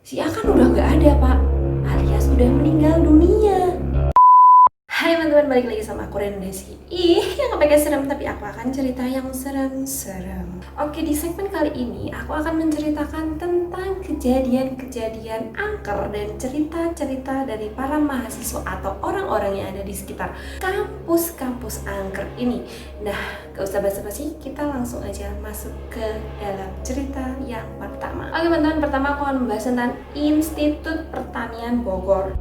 Si A kan udah nggak ada pak, alias udah meninggal dunia. Hai teman-teman, balik lagi sama aku Renda Desi. Yang kepengen serem, tapi aku akan cerita yang serem-serem. Oke, di segmen kali ini aku akan menceritakan tentang kejadian-kejadian angker dan cerita-cerita dari para mahasiswa atau orang-orang yang ada di sekitar kampus-kampus angker ini. Nah, gak usah basa-basi, kita langsung aja masuk ke dalam cerita yang pertama. Oke teman-teman, pertama aku akan membahas tentang Institut Pertanian Bogor.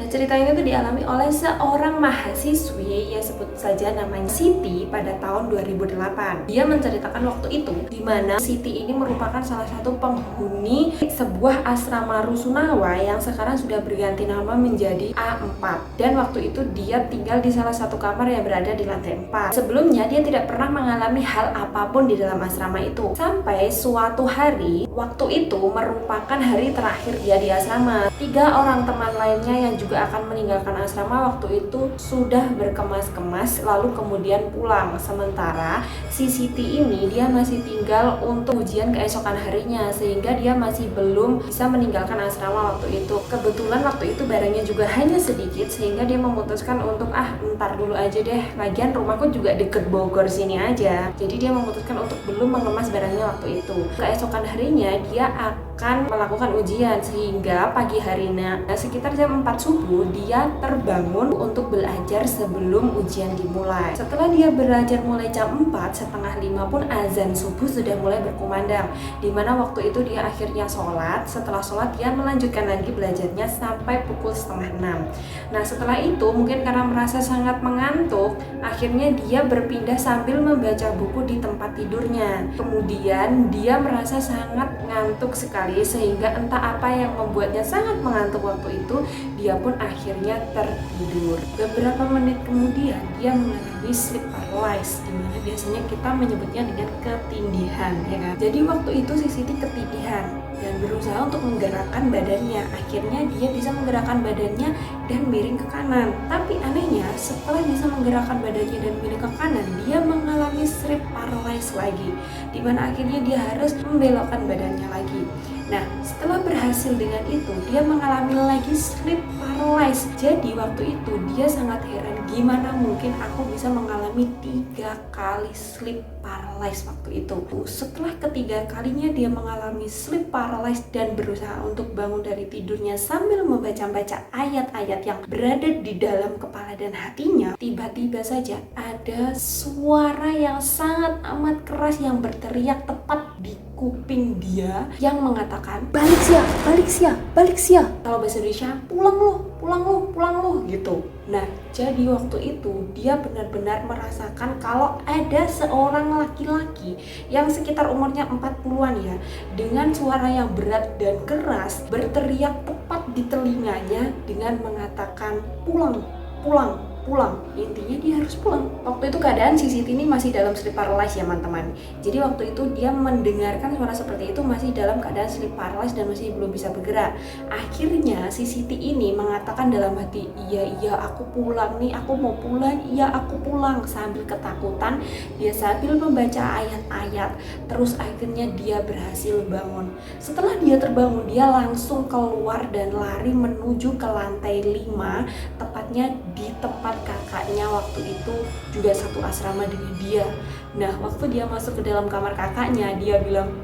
Cerita ini tuh dialami oleh seorang mahasiswi, ya sebut saja namanya Siti, pada tahun 2008. Dia menceritakan waktu itu di mana Siti ini merupakan salah satu penghuni sebuah asrama Rusunawa yang sekarang sudah berganti nama menjadi A4. Dan waktu itu dia tinggal di salah satu kamar yang berada di lantai 4. Sebelumnya dia tidak pernah mengalami hal apapun di dalam asrama itu. Sampai suatu hari, waktu itu merupakan hari terakhir dia di asrama. 3 orang teman lainnya yang juga akan meninggalkan asrama waktu itu sudah berkemas-kemas lalu kemudian pulang. Sementara si Siti ini dia masih tinggal untuk ujian keesokan harinya, sehingga dia masih belum bisa meninggalkan asrama waktu itu. Kebetulan waktu itu barangnya juga hanya sedikit, sehingga dia memutuskan untuk ntar dulu aja deh, lagian rumahku juga deket Bogor sini aja. Jadi dia memutuskan untuk belum mengemas barangnya waktu itu. Keesokan harinya dia akan melakukan ujian, sehingga pagi harinya sekitar jam 4 subuh dia terbangun untuk belajar sebelum ujian dimulai. Setelah dia belajar mulai jam 4, setengah 5 pun azan subuh sudah mulai berkumandang, dimana waktu itu dia akhirnya sholat. Setelah sholat dia melanjutkan lagi belajarnya sampai pukul setengah 6. Nah setelah itu mungkin karena merasa sangat mengantuk, akhirnya dia berpindah sambil membaca buku di tempat tidurnya. Kemudian dia merasa sangat ngantuk sekali, sehingga entah apa yang membuatnya sangat mengantuk waktu itu, dia pun akhirnya tertidur. Beberapa menit kemudian dia mengalami sleep paralysis, dimana biasanya kita menyebutnya dengan ketindihan, ya kan? Jadi waktu itu si Siti ketindihan dan berusaha untuk menggerakkan badannya. Akhirnya dia bisa menggerakkan badannya dan miring ke kanan. Tapi anehnya, setelah bisa menggerakkan badannya dan miring ke kanan, dia mengalami sleep paralysis lagi, dimana akhirnya dia harus membelokkan badannya lagi. Nah, setelah berhasil dengan itu, dia mengalami lagi sleep paralysis. Jadi waktu itu dia sangat heran, gimana mungkin aku bisa mengalami 3 kali sleep paralysis waktu itu. Setelah ketiga kalinya dia mengalami sleep paralysis dan berusaha untuk bangun dari tidurnya sambil membaca-baca ayat-ayat yang berada di dalam kepala dan hatinya, tiba-tiba saja ada suara yang sangat amat keras yang berteriak tepat di kuping dia yang mengatakan, balik sia, balik sia, balik sia. Kalau bahasa Indonesia, pulang lu, pulang lu, pulang lu gitu. Nah, jadi waktu itu dia benar-benar merasakan kalau ada seorang laki-laki yang sekitar umurnya 40-an ya, dengan suara yang berat dan keras berteriak tepat di telinganya dengan mengatakan, pulang, pulang, pulang. Intinya dia harus pulang. Waktu itu keadaan si Siti ini masih dalam sleep paralysis ya teman-teman. Jadi waktu itu dia mendengarkan suara seperti itu masih dalam keadaan sleep paralysis dan masih belum bisa bergerak. Akhirnya si Siti ini mengatakan dalam hati, iya aku pulang nih, aku mau pulang, iya aku pulang. Sambil ketakutan dia sambil membaca ayat-ayat. Terus akhirnya dia berhasil bangun. Setelah dia terbangun, dia langsung keluar dan lari menuju ke lantai 5, tepatnya di tempat kakaknya waktu itu juga satu asrama dengan dia. Nah, waktu dia masuk ke dalam kamar kakaknya, dia bilang,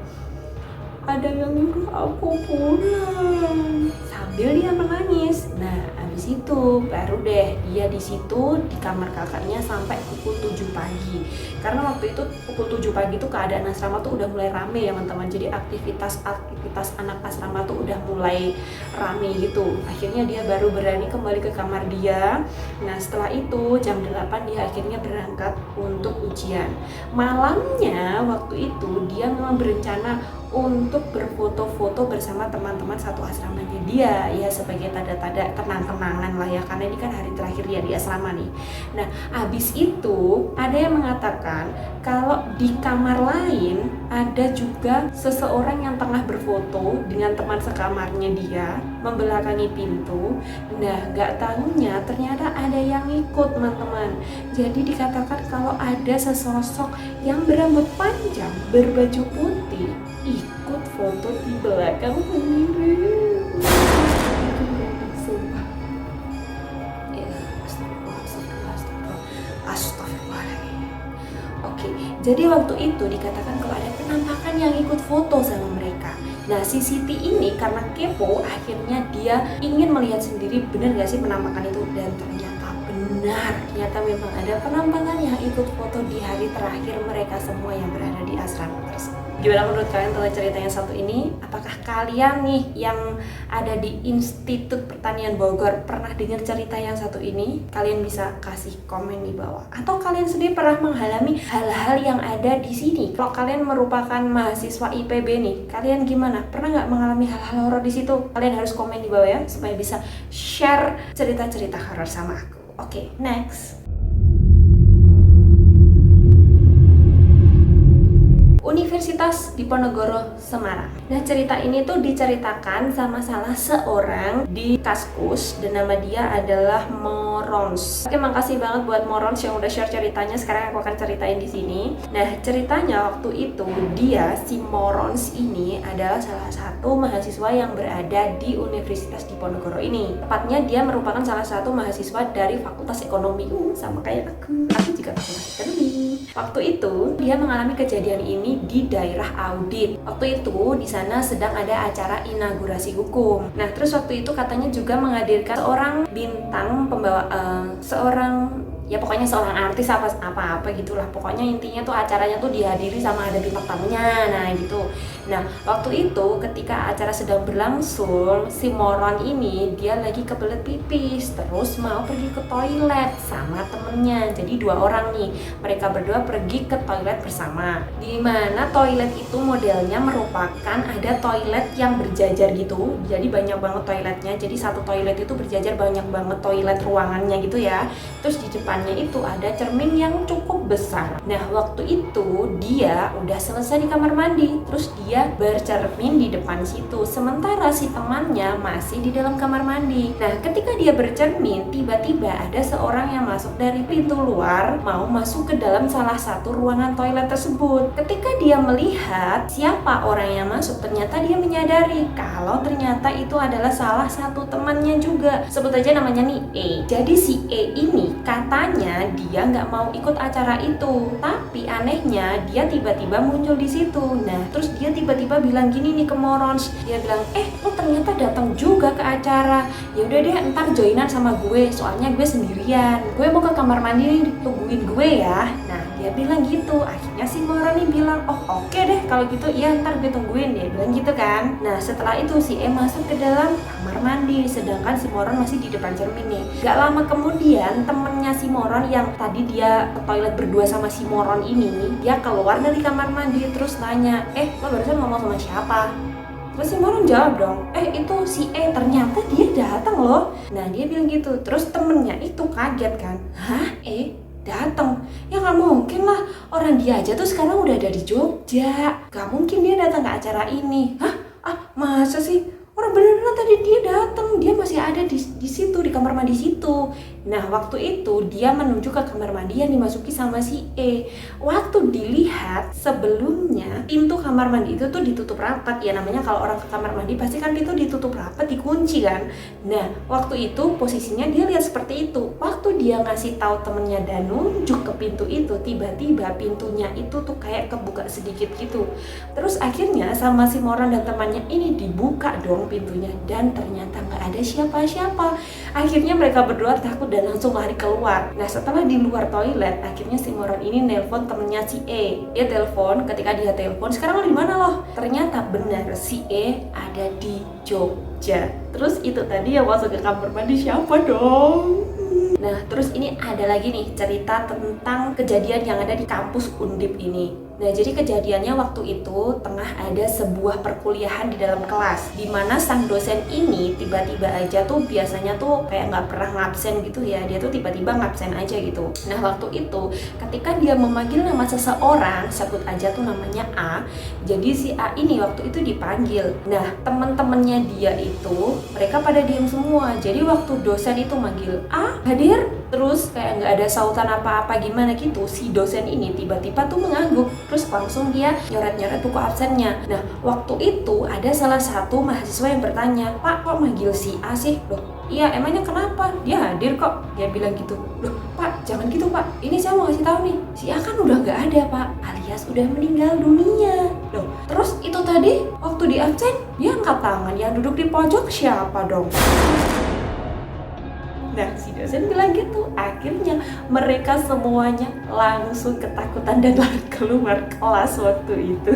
ada yang nyuruh aku pulang, sambil dia menangis. Nah, habis itu baru deh dia di situ di kamar kakaknya sampai pukul 7 pagi. Karena waktu itu pukul 7 pagi itu keadaan asrama tuh udah mulai rame ya teman-teman. Jadi aktivitas anak asrama tuh udah mulai rame gitu. Akhirnya dia baru berani kembali ke kamar dia. Nah, setelah itu jam 8 dia akhirnya berangkat untuk ujian. Malamnya waktu itu dia memang berencana untuk berfoto-foto bersama teman-teman satu asramanya dia, ya sebagai tanda-tanda kenang-kenangan lah ya, karena ini kan hari terakhir dia di asrama nih. Nah, habis itu ada yang mengatakan kalau di kamar lain ada juga seseorang yang tengah berfoto dengan teman sekamarnya dia membelakangi pintu. Nah, gak tahunya ternyata ada yang ikut, teman-teman. Jadi dikatakan kalau ada sesosok yang berambut panjang, berbaju putih, ikut foto di belakang sendiri. Astagfirullahaladzim. Oke, jadi waktu itu dikatakan kalau ada penampakan yang ikut foto sama mereka. Nah, si Siti ini karena kepo, akhirnya dia ingin melihat sendiri benar gak sih penampakan itu, dan ternyata benar. Ternyata memang ada penampakan yang ikut foto di hari terakhir mereka semua yang berada di asrama tersebut. Gimana menurut kalian tentang cerita yang satu ini? Apakah kalian nih yang ada di Institut Pertanian Bogor pernah dengar cerita yang satu ini? Kalian bisa kasih komen di bawah. Atau kalian sendiri pernah mengalami hal-hal yang ada di sini? Kalau kalian merupakan mahasiswa IPB nih, kalian gimana? Pernah nggak mengalami hal-hal horor di situ? Kalian harus komen di bawah ya, supaya bisa share cerita-cerita horor sama aku. Oke, next. Universitas Diponegoro Semarang. Nah, cerita ini tuh diceritakan sama salah seorang di Kaskus dan nama dia adalah Morons. Oke, makasih banget buat Morons yang udah share ceritanya. Sekarang aku akan ceritain di sini. Nah, ceritanya waktu itu si Morons ini adalah salah satu mahasiswa yang berada di Universitas Diponegoro ini. Tepatnya dia merupakan salah satu mahasiswa dari Fakultas Ekonomi. Sama kayak aku. Aku juga Fakultas Ekonomi. Waktu itu dia mengalami kejadian ini di daerah audit. Waktu itu di sana sedang ada acara inaugurasi hukum. Nah, terus waktu itu katanya juga menghadirkan seorang bintang pembawa, ya pokoknya seorang artis apa gitulah. Pokoknya intinya tuh acaranya tuh dihadiri sama ada bintang tamunya. Nah, gitu. Nah, waktu itu ketika acara sedang berlangsung, si Moron ini dia lagi kebelet pipis, terus mau pergi ke toilet sama temennya. Jadi 2 orang nih, mereka berdua pergi ke toilet bersama. Di mana toilet itu modelnya merupakan ada toilet yang berjajar gitu. Jadi banyak banget toiletnya. Jadi satu toilet itu berjajar banyak banget toilet ruangannya gitu ya. Terus di depannya itu ada cermin yang cukup besar. Nah, waktu itu dia udah selesai di kamar mandi, terus dia bercermin di depan situ, sementara si temannya masih di dalam kamar mandi. Nah, ketika dia bercermin, tiba-tiba ada seorang yang masuk dari pintu luar mau masuk ke dalam salah satu ruangan toilet tersebut. Ketika dia melihat siapa orang yang masuk, ternyata dia menyadari kalau ternyata itu adalah salah satu temannya juga. Sebut aja namanya nih E. Jadi si E ini katanya dia nggak mau ikut acara itu, tapi anehnya dia tiba-tiba muncul di situ. Nah, terus dia tiba-tiba bilang gini nih ke Morons. Dia bilang, lo ternyata datang juga ke acara. Ya udah deh, ntar joinan sama gue, soalnya gue sendirian. Gue mau ke kamar mandi nih, tungguin gue ya. Nah, dia bilang gitu. Akhirnya si Moron nih bilang, oh oke deh kalau gitu, iya ntar gue tungguin. Dia bilang gitu kan. Nah, setelah itu si E masuk ke dalam kamar mandi, sedangkan si Moron masih di depan cermin nih. Gak lama kemudian temennya si Moron yang tadi dia ke toilet berdua sama si Moron ini, dia keluar dari kamar mandi terus nanya, lo barusan ngomong sama siapa? Terus si Moron jawab dong, itu si E, ternyata dia datang loh. Nah, dia bilang gitu. Terus temennya itu kaget kan, hah, datang? Ya nggak mungkin lah, orang dia aja tuh sekarang udah ada di Jogja, gak mungkin dia datang ke acara ini. Masa sih? Orang beneran tadi dia datang, dia masih ada di situ, di kamar mandi situ. Nah, waktu itu dia menuju ke kamar mandi yang dimasuki sama si E. Waktu dilihat sebelumnya pintu kamar mandi itu tuh ditutup rapat. Ya namanya kalau orang ke kamar mandi pasti kan pintu ditutup rapat, dikunci kan. Nah, waktu itu posisinya dia lihat seperti itu. Waktu dia ngasih tahu temennya dan nunjuk ke pintu itu, tiba-tiba pintunya itu tuh kayak kebuka sedikit gitu. Terus akhirnya sama si Moron dan temannya ini dibuka dong pintunya, dan ternyata nggak ada siapa-siapa. Akhirnya mereka berdua takut dan langsung lari keluar. Nah, setelah di luar toilet, akhirnya si Moron ini nelpon temennya si E. Dia telepon, ketika dia telepon, sekarang lo di mana loh? Ternyata benar si E ada di Jogja. Terus itu tadi yang masuk ke kamar mandi siapa dong? Nah, terus ini ada lagi nih cerita tentang kejadian yang ada di kampus Undip ini. Nah, jadi kejadiannya waktu itu tengah ada sebuah perkuliahan di dalam kelas, di mana sang dosen ini tiba-tiba aja tuh biasanya tuh kayak nggak pernah ngabsen gitu ya, dia tuh tiba-tiba ngabsen aja gitu. Nah, waktu itu ketika dia memanggil nama seseorang, sebut aja tuh namanya A, jadi si A ini waktu itu dipanggil. Nah, teman-temannya dia itu mereka pada diam semua. Jadi waktu dosen itu manggil A, hadir, terus kayak nggak ada sautan apa-apa gimana gitu, si dosen ini tiba-tiba tuh mengangguk, terus langsung dia nyoret-nyoret buku absennya. Nah, waktu itu ada salah satu mahasiswa yang bertanya, "Pak, kok manggil si A sih?" Loh, iya, emangnya kenapa? Dia hadir kok. Dia bilang gitu. Loh, Pak, jangan gitu Pak. Ini saya mau kasih tahu nih, si A kan udah nggak ada Pak, alias udah meninggal dunia. Loh, terus itu tadi waktu di absen, dia angkat tangan, yang duduk di pojok siapa dong? Nah, si dosen bilang gitu. Akhirnya mereka semuanya langsung ketakutan dan lari keluar kelas waktu itu.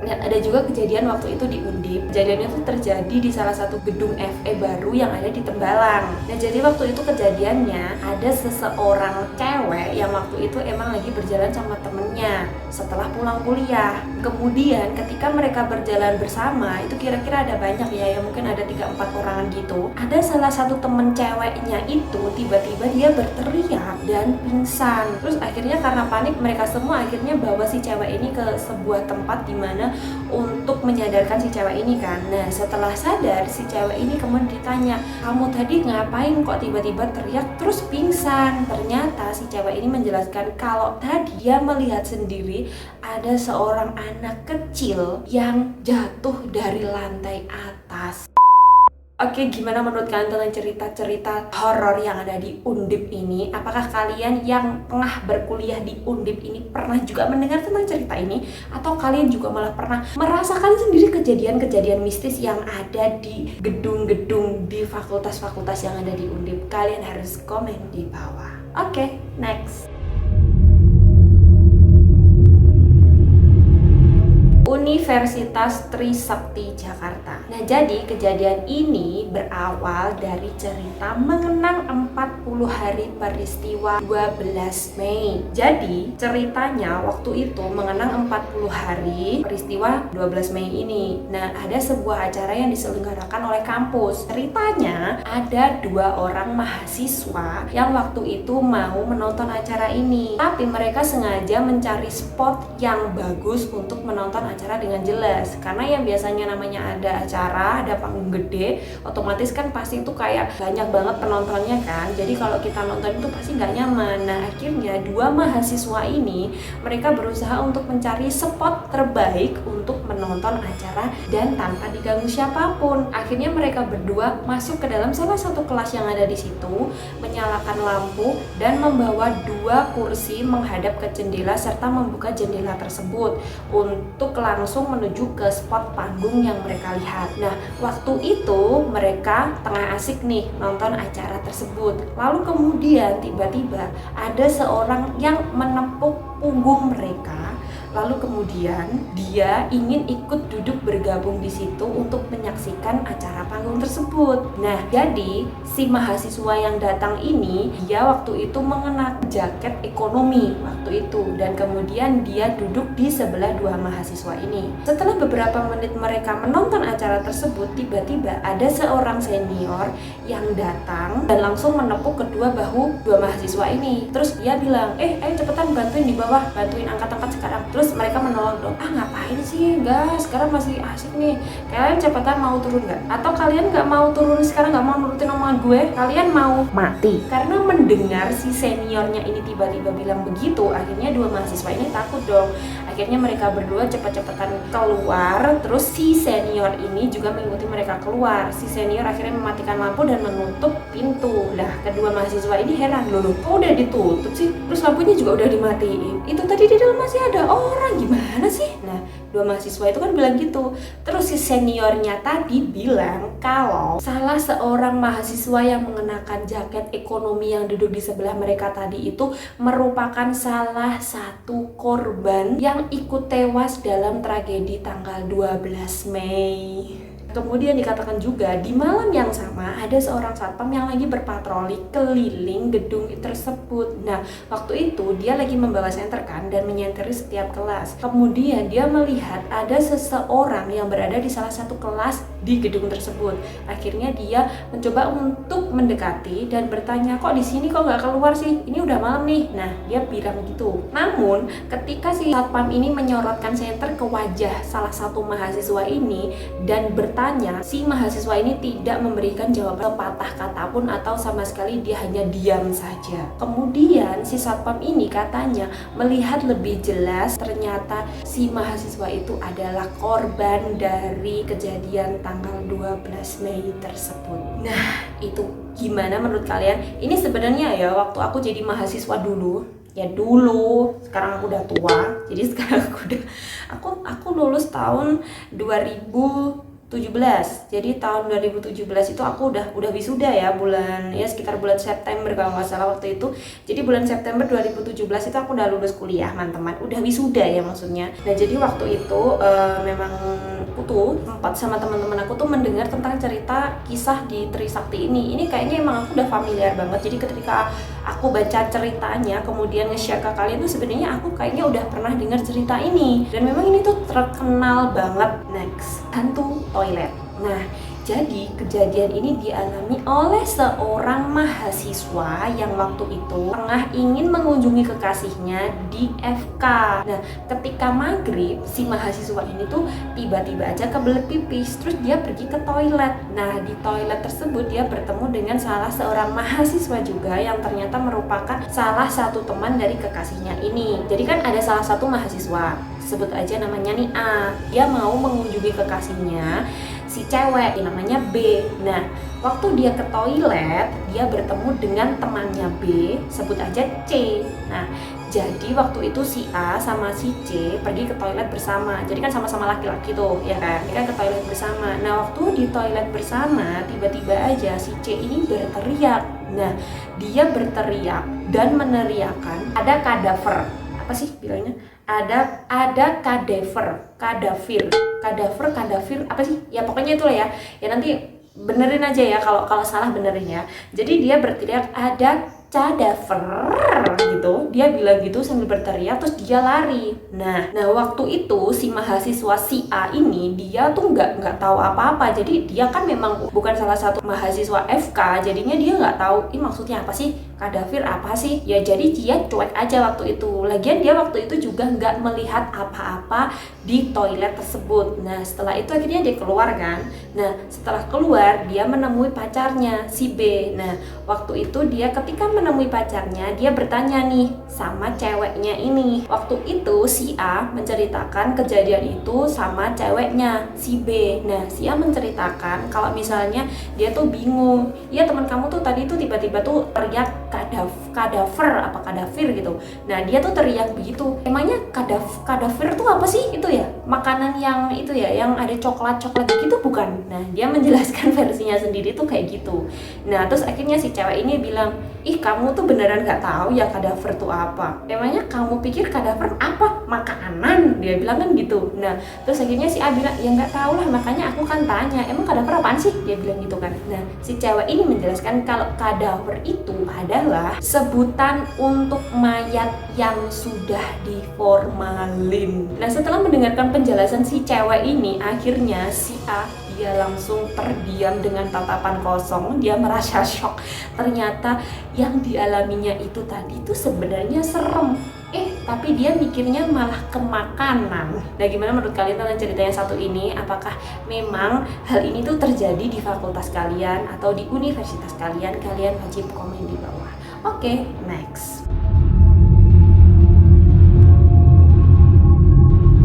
Dan ada juga kejadian waktu itu di Undip. Kejadiannya tuh terjadi di salah satu gedung FE baru yang ada di Tembalang. Nah, jadi waktu itu kejadiannya ada seseorang cewek yang waktu itu emang lagi berjalan sama temennya setelah pulang kuliah. Kemudian ketika mereka berjalan bersama, itu kira-kira ada banyak ya mungkin ada 3-4 orangan gitu. Ada salah satu temen ceweknya itu tiba-tiba dia berteriak dan pingsan. Terus akhirnya karena panik mereka semua akhirnya bawa si cewek ini ke sebuah tempat di mana untuk menyadarkan si cewek ini kan. Nah, setelah sadar si cewek ini kemudian ditanya, "Kamu tadi ngapain kok tiba-tiba teriak terus pingsan?" Ternyata si cewek ini menjelaskan kalau tadi dia melihat sendiri ada seorang anak kecil yang jatuh dari lantai atas. Oke, gimana menurut kalian tentang cerita-cerita horor yang ada di Undip ini? Apakah kalian yang tengah berkuliah di Undip ini pernah juga mendengar tentang cerita ini? Atau kalian juga malah pernah merasakan sendiri kejadian-kejadian mistis yang ada di gedung-gedung di fakultas-fakultas yang ada di Undip? Kalian harus komen di bawah. Oke, next. Universitas Trisakti Jakarta. Nah, jadi kejadian ini berawal dari cerita mengenang 40 hari peristiwa 12 Mei. Jadi, ceritanya waktu itu mengenang 40 hari peristiwa 12 Mei ini. Nah, ada sebuah acara yang diselenggarakan oleh kampus. Ceritanya ada 2 orang mahasiswa yang waktu itu mau menonton acara ini. Tapi mereka sengaja mencari spot yang bagus untuk menonton acara dengan jelas, karena yang biasanya namanya ada acara, ada panggung gede, otomatis kan pasti itu kayak banyak banget penontonnya kan, jadi kalau kita nonton itu pasti nggak nyaman. Nah, akhirnya 2 mahasiswa ini mereka berusaha untuk mencari spot terbaik untuk menonton acara dan tanpa diganggu siapapun. Akhirnya mereka berdua masuk ke dalam salah satu kelas yang ada di situ, menyalakan lampu dan membawa 2 kursi menghadap ke jendela serta membuka jendela tersebut untuk langsung menuju ke spot panggung yang mereka lihat. Nah, waktu itu mereka tengah asik nih nonton acara tersebut. Lalu kemudian tiba-tiba ada seorang yang menepuk punggung mereka. Lalu kemudian dia ingin ikut duduk bergabung di situ untuk menyaksikan acara panggung tersebut. Nah, jadi si mahasiswa yang datang ini dia waktu itu mengenakan jaket ekonomi waktu itu, dan kemudian dia duduk di sebelah 2 mahasiswa ini. Setelah beberapa menit mereka menonton acara tersebut, tiba-tiba ada seorang senior yang datang dan langsung menepuk kedua bahu 2 mahasiswa ini. Terus dia bilang, ayo cepetan bantuin di bawah, bantuin angkat-angkat sekarang. Terus mereka menolak dong, ngapain sih, enggak, sekarang masih asik nih, kalian cepetan mau turun nggak? Atau kalian nggak mau turun sekarang, nggak mau nurutin omongan gue, kalian mau mati? Karena mendengar si seniornya ini tiba-tiba bilang begitu, akhirnya 2 mahasiswa ini takut dong. Akhirnya mereka berdua cepet-cepetan keluar, terus si senior ini juga mengikuti mereka keluar. Si senior akhirnya mematikan lampu dan menutup pintu. Nah, kedua mahasiswa ini heran, loh kok udah ditutup sih? Terus lampunya juga udah dimatiin. Itu tadi di dalam masih ada orang, gimana sih? Nah, 2 mahasiswa itu kan bilang gitu. Terus si seniornya tadi bilang kalau salah seorang mahasiswa yang mengenakan jaket ekonomi yang duduk di sebelah mereka tadi itu merupakan salah satu korban yang ikut tewas dalam tragedi tanggal 12 Mei. Kemudian dikatakan juga di malam yang sama ada seorang satpam yang lagi berpatroli keliling gedung tersebut. Nah, waktu itu dia lagi membawa senter kan dan menyenteri setiap kelas. Kemudian dia melihat ada seseorang yang berada di salah satu kelas di gedung tersebut. Akhirnya dia mencoba untuk mendekati dan bertanya, kok di sini kok nggak keluar sih? Ini udah malam nih. Nah, dia bilang gitu. Namun ketika si satpam ini menyorotkan senter ke wajah salah satu mahasiswa ini dan bertanya, si mahasiswa ini tidak memberikan jawaban patah kata pun atau sama sekali dia hanya diam saja. Kemudian si satpam ini katanya melihat lebih jelas ternyata si mahasiswa itu adalah korban dari kejadian tanggal 12 Mei tersebut. Nah, itu gimana menurut kalian? Ini sebenarnya ya waktu aku jadi mahasiswa dulu, sekarang aku udah tua, jadi sekarang aku lulus tahun 2017. Jadi tahun 2017 itu aku udah wisuda ya, sekitar bulan September kalau nggak salah waktu itu. Jadi bulan September 2017 itu aku udah lulus kuliah, teman-teman. Udah wisuda ya maksudnya. Nah, jadi waktu itu memang aku tuh sempat sama teman-teman aku tuh mendengar tentang cerita kisah di Trisakti ini. Ini kayaknya emang aku udah familiar banget. Jadi ketika aku baca ceritanya kemudian nge-share ke kalian tuh sebenarnya aku kayaknya udah pernah dengar cerita ini. Dan memang ini tuh terkenal banget. Next, hantu toilet. Nah, jadi kejadian ini dialami oleh seorang mahasiswa yang waktu itu tengah ingin mengunjungi kekasihnya di FK. Nah, ketika maghrib si mahasiswa ini tuh tiba-tiba aja kebelet pipis, terus dia pergi ke toilet. Nah, di toilet tersebut dia bertemu dengan salah seorang mahasiswa juga yang ternyata merupakan salah satu teman dari kekasihnya ini. Jadi kan ada salah satu mahasiswa, sebut aja namanya nih A. Dia mau mengunjungi kekasihnya si cewek namanya B. Nah, waktu dia ke toilet, dia bertemu dengan temannya B, sebut aja C. Nah, jadi waktu itu si A sama si C pergi ke toilet bersama. Jadi kan sama-sama laki-laki tuh, ya kan? Mereka ke toilet bersama. Nah, waktu di toilet bersama, tiba-tiba aja si C ini berteriak. Nah, dia berteriak dan meneriakkan ada kadaver. Apa sih bilangnya? Ada kadavir apa sih ya, pokoknya itulah ya nanti benerin aja ya kalau salah benerin ya. Jadi dia berteriak ada cadaver gitu, dia bilang gitu sambil berteriak, terus dia lari. Nah waktu itu si mahasiswa si A ini dia tuh nggak tahu apa-apa. Jadi dia kan memang bukan salah satu mahasiswa FK, jadinya dia nggak tahu ini maksudnya apa sih, kadavir apa sih ya. Jadi dia cuek aja waktu itu. Lagian dia waktu itu juga nggak melihat apa-apa di toilet tersebut. Nah, setelah itu akhirnya dia keluar kan. Nah, setelah keluar dia menemui pacarnya si B. Nah, waktu itu dia ketika menemui pacarnya, dia bertanya nih sama ceweknya ini. Waktu itu si A menceritakan kejadian itu sama ceweknya si B. Nah, si A menceritakan kalau misalnya dia tuh bingung. Iya, teman kamu tuh tadi tuh tiba-tiba tuh teriak kadavir gitu. Nah, dia tuh teriak begitu. Emangnya kadavir tuh apa sih? Itu ya makanan yang itu ya, yang ada coklat gitu bukan? Nah, dia menjelaskan versinya sendiri tuh kayak gitu. Nah, terus akhirnya si cewek ini bilang, ih kamu tuh beneran nggak tahu ya kadavir tuh apa? Emangnya kamu pikir kadavir apa? Makanan? Dia bilang kan gitu. Nah, terus akhirnya si A bilang, ya nggak tahu lah, makanya aku kan tanya, emang kadavir apaan sih? Dia bilang gitu kan. Nah, si cewek ini menjelaskan kalau kadavir itu adalah sebutan untuk mayat yang sudah diformalin. Nah, setelah mendengarkan penjelasan si cewek ini, akhirnya si A dia langsung terdiam dengan tatapan kosong. Dia merasa shock. Ternyata yang dialaminya itu tadi itu sebenarnya serem. Tapi dia mikirnya malah ke makanan. Nah, gimana menurut kalian tentang cerita yang satu ini? Apakah memang hal ini tuh terjadi di fakultas kalian atau di universitas kalian? Kalian wajib komen di bawah. Oke, next.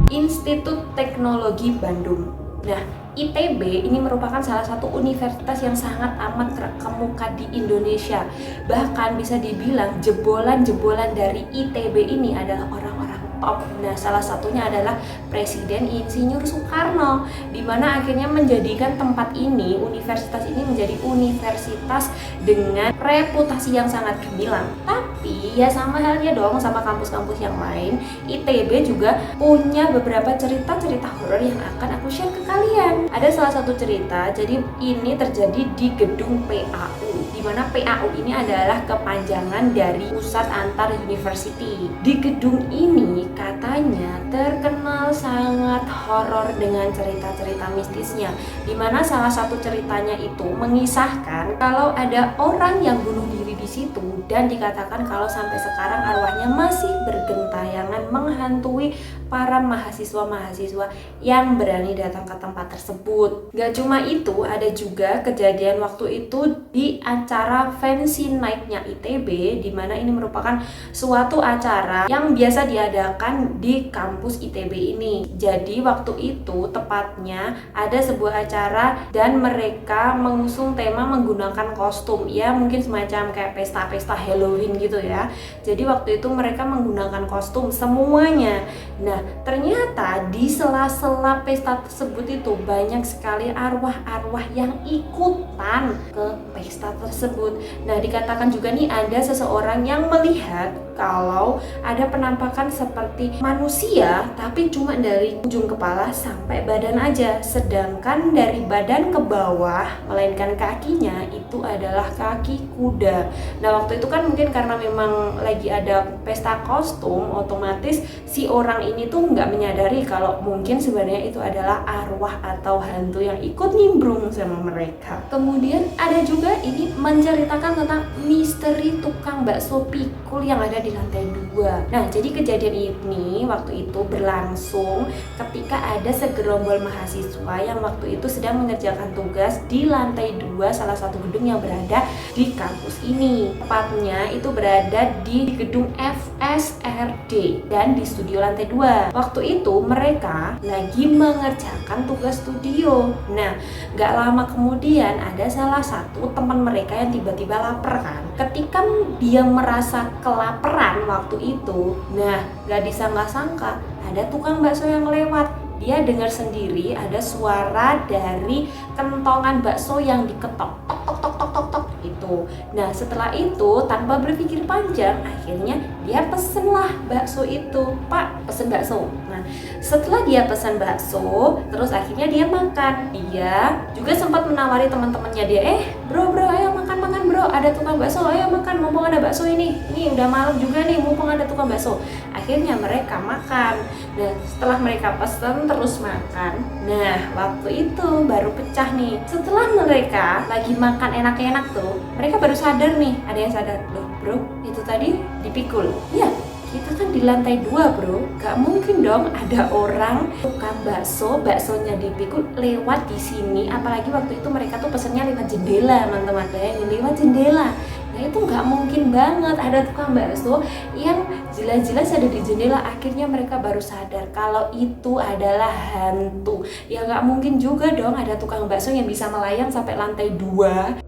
Institut Teknologi Bandung. Nah, ITB ini merupakan salah satu universitas yang sangat amat terkemuka di Indonesia. Bahkan bisa dibilang jebolan-jebolan dari ITB ini adalah orang-orang top. Nah, salah satunya adalah Presiden Insinyur Soekarno, di mana akhirnya menjadikan tempat ini, universitas ini menjadi universitas dengan reputasi yang sangat gemilang. Tapi Melati ya sama halnya dong sama kampus-kampus yang lain, ITB juga punya beberapa cerita-cerita horor yang akan aku share ke kalian. Ada salah satu cerita, jadi ini terjadi di gedung PAU, di mana PAU ini adalah kepanjangan dari Pusat Antar University. Di gedung ini katanya terkenal sangat horor dengan cerita-cerita mistisnya, di mana salah satu ceritanya itu mengisahkan kalau ada orang yang bunuh diri di situ dan dikatakan kalau sampai sekarang arwahnya masih bergentayangan menghantui para mahasiswa-mahasiswa yang berani datang ke tempat tersebut. Gak cuma itu, ada juga kejadian waktu itu di acara fancy night-nya ITB, di mana ini merupakan suatu acara yang biasa diadakan di kampus ITB ini. Jadi waktu itu tepatnya ada sebuah acara dan mereka mengusung tema menggunakan kostum, ya mungkin semacam kayak pesta-pesta Halloween gitu ya. Jadi waktu itu mereka menggunakan kostum semuanya. Nah, ternyata di sela-sela pesta tersebut itu banyak sekali arwah-arwah yang ikutan ke pesta tersebut. Nah, dikatakan juga nih ada seseorang yang melihat kalau ada penampakan seperti manusia tapi cuma dari ujung kepala sampai badan aja, sedangkan dari badan ke bawah melainkan kakinya itu adalah kaki kuda. Nah, waktu itu kan mungkin karena memang lagi ada pesta kostum, otomatis si orang ini tuh nggak menyadari kalau mungkin sebenarnya itu adalah arwah atau hantu yang ikut nimbrung sama mereka. Kemudian ada juga ini menceritakan tentang misteri tukang bakso pikul yang ada di lantai 2. Nah, jadi kejadian ini waktu itu berlangsung ketika ada segerombol mahasiswa yang waktu itu sedang mengerjakan tugas di lantai 2 salah satu gedung yang berada di kampus ini. Tepatnya itu berada di gedung FSRD dan di studio lantai 2. Waktu itu mereka lagi mengerjakan tugas studio. Nah, gak lama kemudian ada salah satu teman mereka yang tiba-tiba lapar kan. Ketika dia merasa kelaparan waktu itu, nah gak disangka-sangka ada tukang bakso yang lewat. Dia dengar sendiri ada suara dari kentongan bakso yang diketok, tok tok tok tok tok tok itu. Nah, setelah itu tanpa berpikir panjang akhirnya dia pesenlah bakso itu. Pak, pesen bakso. Nah, setelah dia pesan bakso, terus akhirnya dia makan. Dia juga sempat menawari teman-temannya dia, bro ayo makan bro, ada tukang bakso, ayo makan mumpung ada bakso ini udah malam juga nih, mumpung ada tukang bakso. Akhirnya mereka makan. Nah, setelah mereka pesen terus makan, nah waktu itu baru pecah nih. Setelah mereka lagi makan enak-enak tuh, mereka baru sadar nih, ada yang sadar, loh bro, itu tadi dipikul. Ya, kita kan di lantai 2 bro, gak mungkin dong ada orang tukang baksonya dipikul lewat di sini. Apalagi waktu itu mereka tuh pesennya lewat jendela, teman-teman, bayangin lewat jendela. Nah, itu nggak mungkin banget ada tukang bakso yang jelas-jelas ada di jendela. Akhirnya mereka baru sadar kalau itu adalah hantu. Ya nggak mungkin juga dong ada tukang bakso yang bisa melayang sampai lantai 2.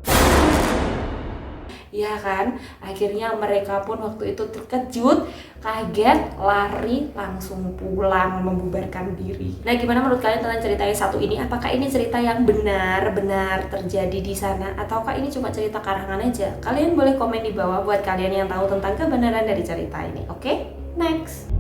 Ya kan, akhirnya mereka pun waktu itu terkejut, kaget, lari, langsung pulang membubarkan diri. Nah, gimana menurut kalian tentang cerita yang satu ini? Apakah ini cerita yang benar-benar terjadi di sana, ataukah ini cuma cerita karangan aja? Kalian boleh komen di bawah buat kalian yang tahu tentang kebenaran dari cerita ini. Oke? Next.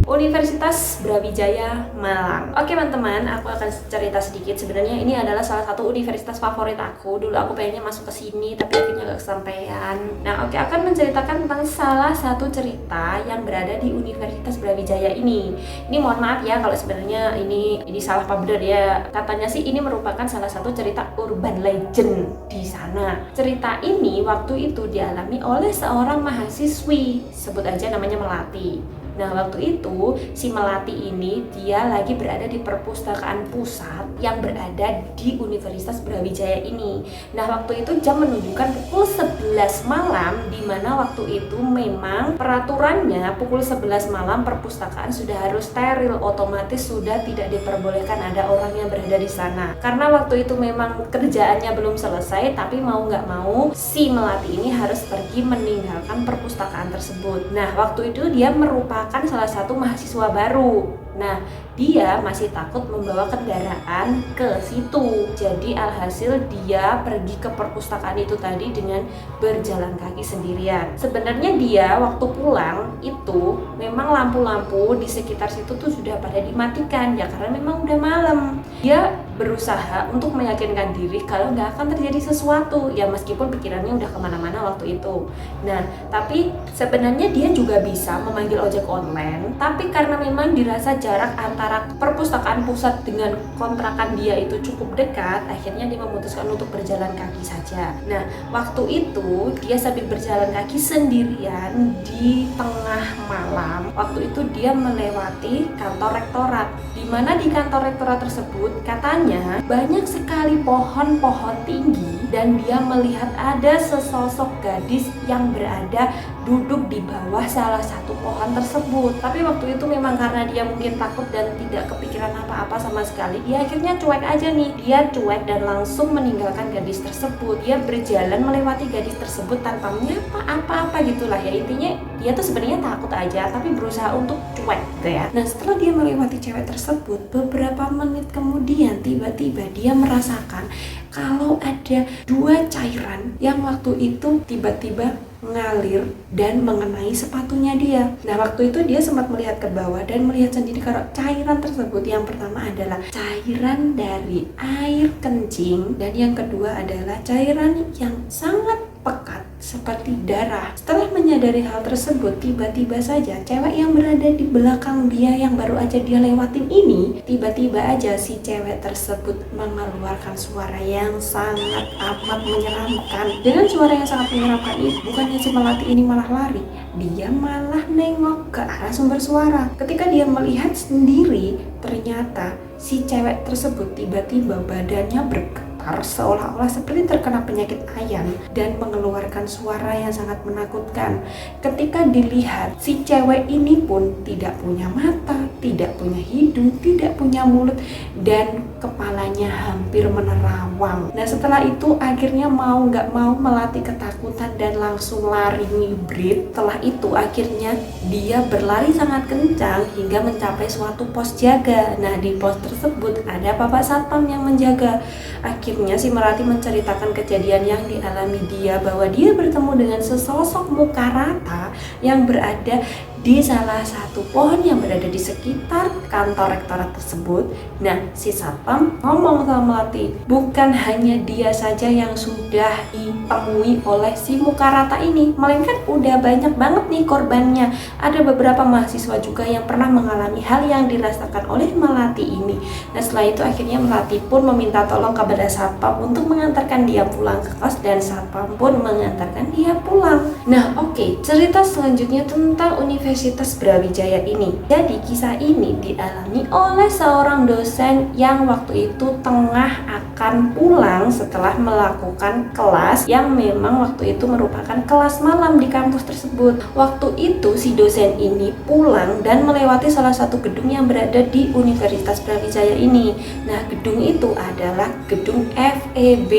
Universitas Brawijaya Malang. Oke teman-teman, aku akan cerita sedikit. Sebenarnya ini adalah salah satu universitas favorit aku. Dulu aku pengennya masuk ke sini, tapi akhirnya gak kesampaian. Nah, akan menceritakan tentang salah satu cerita yang berada di Universitas Brawijaya ini. Ini mohon maaf ya kalau sebenarnya ini salah pabder ya. Katanya sih ini merupakan salah satu cerita urban legend di sana. Cerita ini waktu itu dialami oleh seorang mahasiswi, sebut aja namanya Melati. Nah, waktu itu si Melati ini dia lagi berada di perpustakaan pusat yang berada di Universitas Brawijaya ini. Nah, waktu itu jam menunjukkan pukul 11 malam, di mana waktu itu memang peraturannya pukul 11 malam perpustakaan sudah harus steril, otomatis sudah tidak diperbolehkan ada orang yang berada di sana. Karena waktu itu memang kerjaannya belum selesai, tapi mau nggak mau si Melati ini harus pergi meninggalkan perpustakaan tersebut. Nah, waktu itu dia merupakan merupakan salah satu mahasiswa baru. Nah, dia masih takut membawa kendaraan ke situ. Jadi alhasil dia pergi ke perpustakaan itu tadi dengan berjalan kaki sendirian. Sebenarnya dia waktu pulang itu memang lampu-lampu di sekitar situ tuh sudah pada dimatikan ya, karena memang udah malam. Dia berusaha untuk meyakinkan diri kalau nggak akan terjadi sesuatu ya, meskipun pikirannya udah kemana-mana waktu itu. Nah, tapi sebenarnya dia juga bisa memanggil ojek online, tapi karena memang dirasa jarak antara perpustakaan pusat dengan kontrakan dia itu cukup dekat, akhirnya dia memutuskan untuk berjalan kaki saja. Nah, waktu itu dia sambil berjalan kaki sendirian di tengah malam. Waktu itu dia melewati kantor rektorat, di mana di kantor rektorat tersebut katanya banyak sekali pohon-pohon tinggi, dan dia melihat ada sesosok gadis yang berada duduk di bawah salah satu pohon tersebut. Tapi waktu itu memang karena dia mungkin takut dan tidak kepikiran apa-apa sama sekali, dia akhirnya cuek aja nih. Dia cuek dan langsung meninggalkan gadis tersebut. Dia berjalan melewati gadis tersebut tanpa menyapa apa-apa gitulah ya. Intinya dia tuh sebenarnya takut aja tapi berusaha untuk cuek gitu ya. Nah, setelah dia melewati cewek tersebut, beberapa menit kemudian tiba-tiba dia merasakan kalau ada dua cairan yang waktu itu tiba-tiba ngalir dan mengenai sepatunya dia. Nah, waktu itu dia sempat melihat ke bawah dan melihat sendiri kalau cairan tersebut yang pertama adalah cairan dari air kencing, dan yang kedua adalah cairan yang sangat pekat seperti darah. Setelah menyadari hal tersebut, tiba-tiba saja cewek yang berada di belakang dia yang baru aja dia lewatin ini, tiba-tiba aja si cewek tersebut mengeluarkan suara yang sangat amat menyeramkan. Dengan suara yang sangat menyeramkan ini, bukannya si Melati ini malah lari, dia malah nengok ke arah sumber suara. Ketika dia melihat sendiri, ternyata si cewek tersebut tiba-tiba badannya bergetar seolah-olah seperti terkena penyakit ayan dan mengeluarkan suara yang sangat menakutkan. Ketika dilihat, si cewek ini pun tidak punya mata, tidak punya hidung, tidak punya mulut, dan kepalanya hampir menerawang. Nah, setelah itu akhirnya mau nggak mau Melati ketakutan dan langsung lari ngibrit. Setelah itu akhirnya dia berlari sangat kencang hingga mencapai suatu pos jaga. Nah, di pos tersebut ada Bapak Satpam yang menjaga. Akhirnya si Melati menceritakan kejadian yang dialami dia, bahwa dia bertemu dengan sesosok muka rata yang berada di salah satu pohon yang berada di sekitar kantor rektorat tersebut. Nah, si Satpam ngomong sama Melati, bukan hanya dia saja yang sudah ditemui oleh si muka rata ini, melainkan udah banyak banget nih korbannya. Ada beberapa mahasiswa juga yang pernah mengalami hal yang dirasakan oleh Melati ini. Nah, setelah itu akhirnya Melati pun meminta tolong kepada Satpam untuk mengantarkan dia pulang ke kos, dan Satpam pun mengantarkan dia pulang. Nah, oke, cerita selanjutnya tentang Universitas Brawijaya ini. Jadi kisah ini dialami oleh seorang dosen yang waktu itu tengah akan pulang setelah melakukan kelas yang memang waktu itu merupakan kelas malam di kampus tersebut. Waktu itu si dosen ini pulang dan melewati salah satu gedung yang berada di Universitas Brawijaya ini. Nah, gedung itu adalah gedung FEB,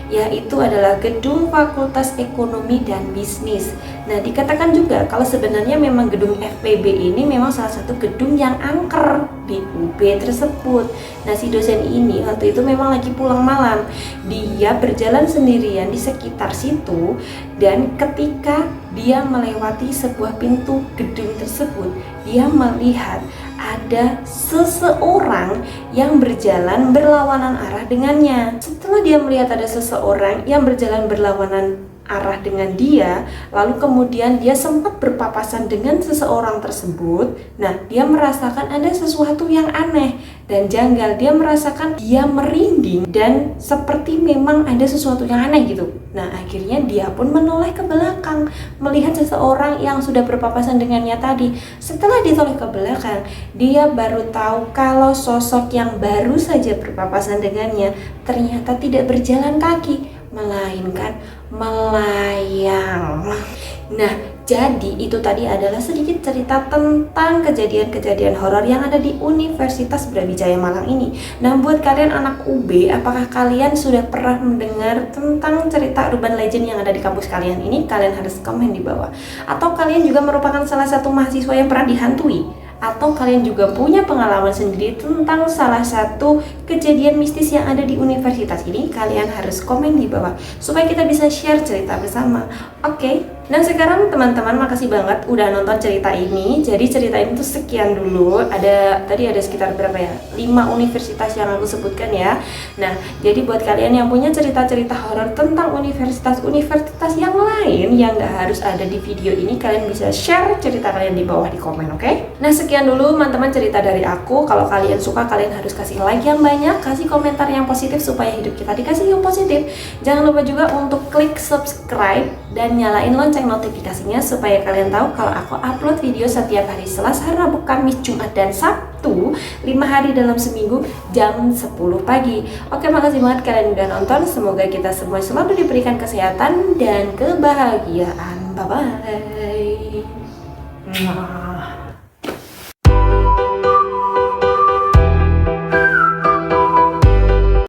yaitu adalah gedung Fakultas Ekonomi dan Bisnis. Nah, dikatakan juga kalau sebenarnya memang gedung FPB ini memang salah satu gedung yang angker di UB tersebut. Nah, si dosen ini waktu itu memang lagi pulang malam. Dia berjalan sendirian di sekitar situ, dan ketika dia melewati sebuah pintu gedung tersebut, dia melihat ada seseorang yang berjalan berlawanan arah dengannya. Setelah dia melihat ada seseorang yang berjalan berlawanan arah dengan dia, lalu kemudian dia sempat berpapasan dengan seseorang tersebut. Nah, dia merasakan ada sesuatu yang aneh dan janggal. Dia merasakan dia merinding dan seperti memang ada sesuatu yang aneh gitu. Nah, akhirnya dia pun menoleh ke belakang melihat seseorang yang sudah berpapasan dengannya tadi. Setelah ditoleh ke belakang, dia baru tahu kalau sosok yang baru saja berpapasan dengannya ternyata tidak berjalan kaki, melainkan melayang. Nah, Jadi itu tadi adalah sedikit cerita tentang kejadian-kejadian horor yang ada di Universitas Brawijaya Malang ini. Nah, buat kalian anak UB, apakah kalian sudah pernah mendengar tentang cerita urban legend yang ada di kampus kalian ini? Kalian harus komen di bawah. Atau kalian juga merupakan salah satu mahasiswa yang pernah dihantui? Atau kalian juga punya pengalaman sendiri tentang salah satu kejadian mistis yang ada di universitas ini? Kalian harus komen di bawah supaya kita bisa share cerita bersama. Oke, nah sekarang teman-teman makasih banget udah nonton cerita ini. Jadi cerita ini tuh sekian dulu. Tadi ada sekitar berapa ya? 5 universitas yang aku sebutkan ya. Nah, jadi buat kalian yang punya cerita-cerita horor tentang universitas-universitas yang lain yang gak harus ada di video ini, kalian bisa share cerita kalian di bawah di komen, oke? Nah, sekian dulu teman-teman cerita dari aku. Kalau kalian suka, kalian harus kasih like yang banyak, kasih komentar yang positif supaya hidup kita dikasih yang positif. Jangan lupa juga untuk klik subscribe dan nyalain lonceng notifikasinya supaya kalian tahu kalau aku upload video setiap hari Selasa, Rabu, Kamis, Jumat, dan Sabtu 5 hari dalam seminggu jam 10 pagi. Oke, makasih banget kalian udah nonton. Semoga kita semua selalu diberikan kesehatan dan kebahagiaan. Bye-bye.